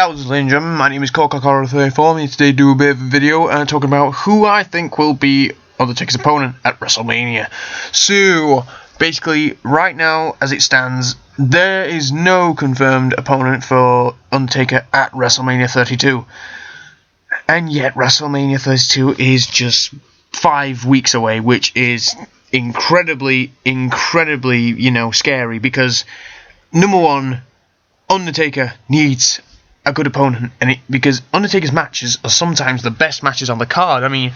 Gals, ladies and gentlemen, my name is Coca-Cola34, and today do a bit of a video talking about who I think will be Undertaker's opponent at WrestleMania. So, basically, right now, as it stands, there is no confirmed opponent for Undertaker at WrestleMania 32. And yet, WrestleMania 32 is just 5 weeks away, which is incredibly, scary, because, number one, Undertaker needs a good opponent, because Undertaker's matches are sometimes the best matches on the card. I mean,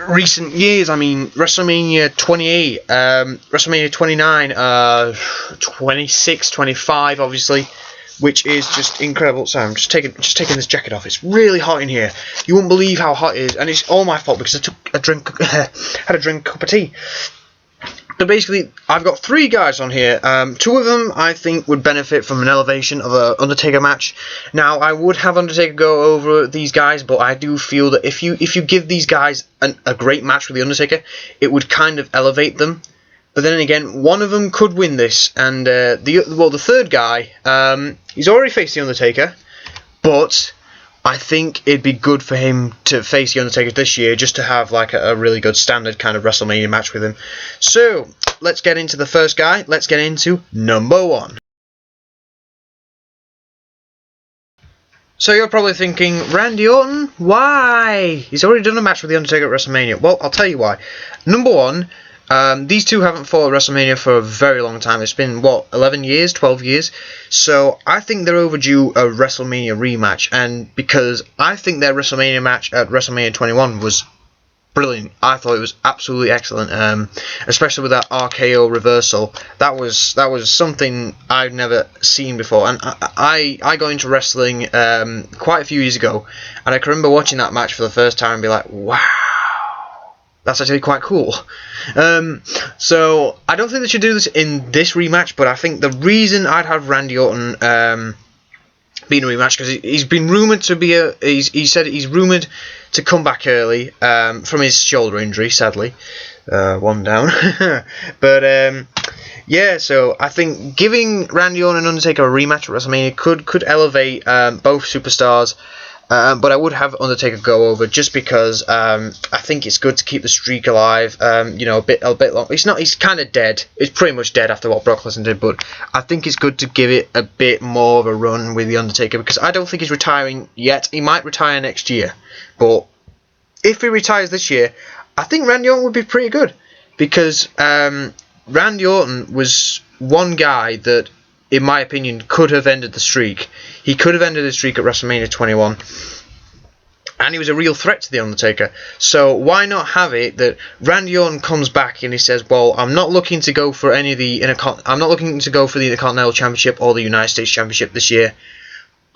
recent years, WrestleMania 28, WrestleMania 29, 26, 25, obviously, which is just incredible. So I'm just taking this jacket off. It's really hot in here. You wouldn't believe how hot it is, and it's all my fault because I took a drink, had a cup of tea. So basically, I've got 3 guys on here. 2 of them I think would benefit from an elevation of an Undertaker match. Now, I would have Undertaker go over these guys, but I do feel that if you give these guys a great match with the Undertaker, it would kind of elevate them. But then again, one of them could win this, and the third guy, he's already faced the Undertaker, but I think it'd be good for him to face the Undertaker this year, just to have like a really good standard kind of WrestleMania match with him. So, let's get into the first guy. Let's get into number 1. So you're probably thinking, Randy Orton? Why? He's already done a match with the Undertaker at WrestleMania. Well, I'll tell you why. Number 1, these two haven't fought at WrestleMania for a very long time. It's been, 11 years, 12 years? So I think they're overdue a WrestleMania rematch. And because I think their WrestleMania match at WrestleMania 21 was brilliant. I thought it was absolutely excellent, especially with that RKO reversal. That was something I've never seen before. And I got into wrestling quite a few years ago, and I can remember watching that match for the first time and be like, wow, that's actually quite cool. So I don't think they should do this in this rematch, but I think the reason I'd have Randy Orton being a rematch, because he's been rumoured to be he said he's rumoured to come back early from his shoulder injury, sadly. One down. But yeah, so I think giving Randy Orton and Undertaker a rematch at WrestleMania could elevate both superstars. But I would have Undertaker go over just because I think it's good to keep the streak alive. A bit long. He's kind of dead. It's pretty much dead after what Brock Lesnar did. But I think it's good to give it a bit more of a run with the Undertaker, because I don't think he's retiring yet. He might retire next year, but if he retires this year, I think Randy Orton would be pretty good, because Randy Orton was one guy that, in my opinion, could have ended the streak. He could have ended the streak at WrestleMania 21. And he was a real threat to The Undertaker. So why not have it that Randy Orton comes back and he says, well, I'm not looking to go for any of the Intercontinental Championship or the United States Championship this year.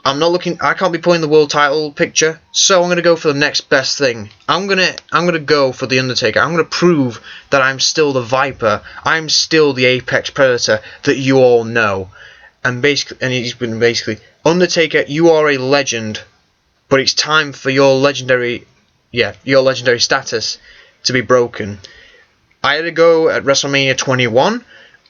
I can't be putting the world title picture, so I'm going to go for the next best thing. I'm going to go for The Undertaker. I'm going to prove that I'm still the Viper. I'm still the apex predator that you all know. And he's been basically, Undertaker, you are a legend, but it's time for your legendary status to be broken. I had to go at WrestleMania 21.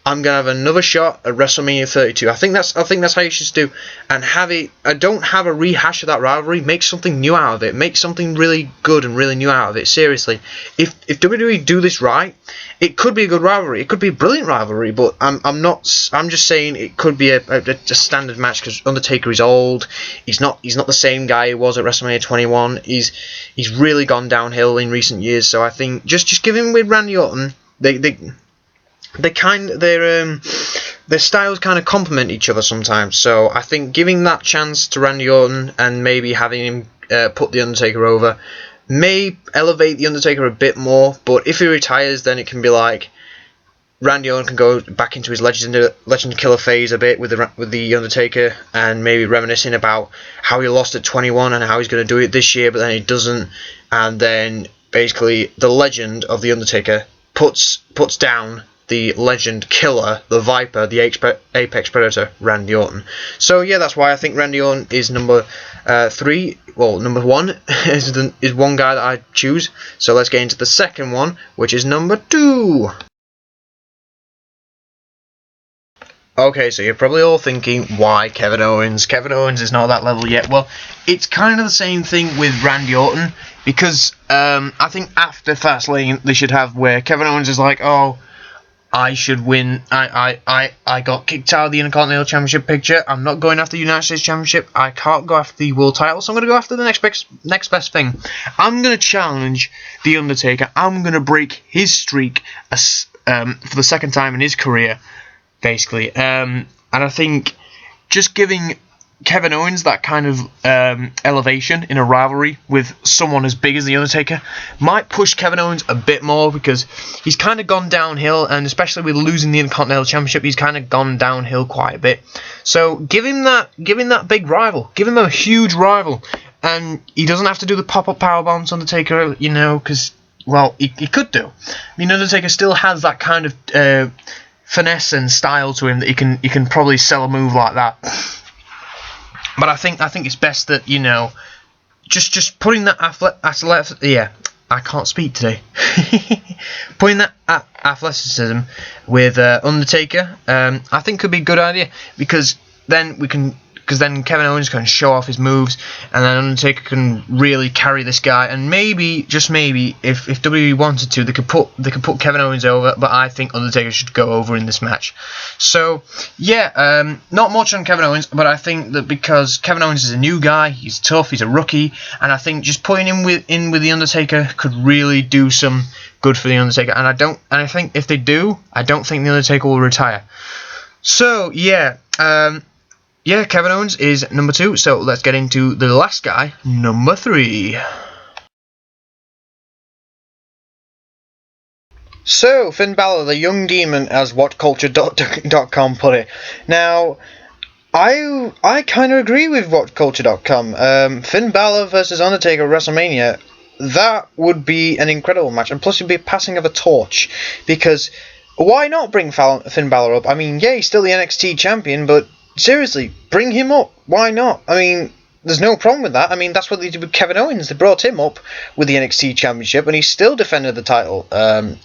I'm gonna have another shot at WrestleMania 32. I think that's how you should do, and have it. Don't have a rehash of that rivalry. Make something new out of it. Make something really good and really new out of it. Seriously, if WWE do this right, it could be a good rivalry. It could be a brilliant rivalry. But I'm just saying it could be a standard match, because Undertaker is old. He's not the same guy he was at WrestleMania 21. He's really gone downhill in recent years. So I think just give him with Randy Orton. Their styles kind of complement each other sometimes. So I think giving that chance to Randy Orton and maybe having him put the Undertaker over may elevate the Undertaker a bit more. But if he retires, then it can be like Randy Orton can go back into his legend killer phase a bit with the Undertaker, and maybe reminiscing about how he lost at 21 and how he's going to do it this year, but then he doesn't. And then basically the legend of the Undertaker puts down the legend killer, the Viper, the apex predator, Randy Orton. So yeah, that's why I think Randy Orton is number 3. Well, number 1 is one guy that I choose. So let's get into the second one, which is number 2. Okay, so you're probably all thinking, why Kevin Owens? Kevin Owens is not that level yet. Well, it's kind of the same thing with Randy Orton, because I think after Fastlane they should have where Kevin Owens is like, oh, I should win. I got kicked out of the Intercontinental Championship picture. I'm not going after the United States Championship. I can't go after the World title, so I'm going to go after the next best thing. I'm going to challenge The Undertaker. I'm going to break his streak for the second time in his career, basically. And I think just giving Kevin Owens that kind of elevation in a rivalry with someone as big as The Undertaker might push Kevin Owens a bit more, because he's kind of gone downhill, and especially with losing the Intercontinental Championship, he's kind of gone downhill quite a bit. So give him that big rival, give him a huge rival, and he doesn't have to do the pop-up powerbombs Undertaker, you know, because, well, he could do. I mean, Undertaker still has that kind of finesse and style to him that he can probably sell a move like that. But I think it's best that, you know, just putting that I can't speak today. Putting that athleticism with Undertaker, I think could be a good idea, because then Kevin Owens can show off his moves, and then Undertaker can really carry this guy. And maybe, just maybe, if WWE wanted to, they could put Kevin Owens over. But I think Undertaker should go over in this match. So yeah, not much on Kevin Owens, but I think that because Kevin Owens is a new guy, he's tough, he's a rookie, and I think just putting him in with the Undertaker could really do some good for the Undertaker. And I think if they do, I don't think the Undertaker will retire. So yeah. Yeah, Kevin Owens is number 2, so let's get into the last guy, number 3. So, Finn Balor, the young demon, as WhatCulture.com put it. Now, I kind of agree with WhatCulture.com. Finn Balor versus Undertaker at WrestleMania, that would be an incredible match, and plus it would be a passing of a torch, because why not bring Finn Balor up? I mean, yeah, he's still the NXT champion, but seriously, bring him up. Why not? I mean, there's no problem with that. I mean, that's what they did with Kevin Owens. They brought him up with the NXT Championship, and he still defended the title. And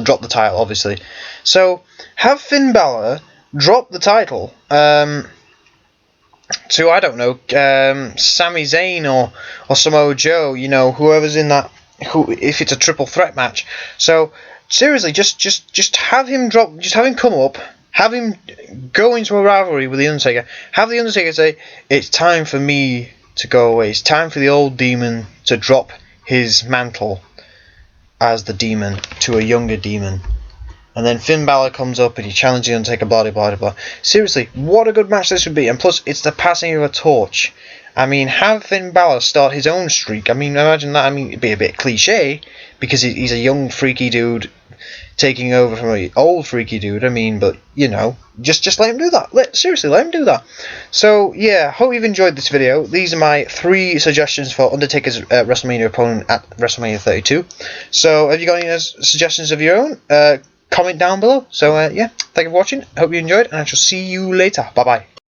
dropped the title, obviously. So, have Finn Balor drop the title to, I don't know, Sami Zayn or Samoa Joe. You know, whoever's in that. If it's a triple threat match. So, seriously, just have him drop. Just have him come up. Have him go into a rivalry with The Undertaker. Have The Undertaker say, it's time for me to go away. It's time for the old demon to drop his mantle as the demon to a younger demon. And then Finn Balor comes up and he challenges The Undertaker, blah, blah, blah, blah. Seriously, what a good match this would be. And plus, it's the passing of a torch. I mean, have Finn Balor start his own streak. I mean, imagine that. I mean, it'd be a bit cliche, because he's a young, freaky dude taking over from an old freaky dude. I mean, but you know, just let him do that. Seriously, let him do that. So yeah, hope you've enjoyed this video. These are my 3 suggestions for Undertaker's WrestleMania opponent at WrestleMania 32. So have you got any suggestions of your own? Comment down below. So yeah, thank you for watching. Hope you enjoyed, and I shall see you later. Bye bye.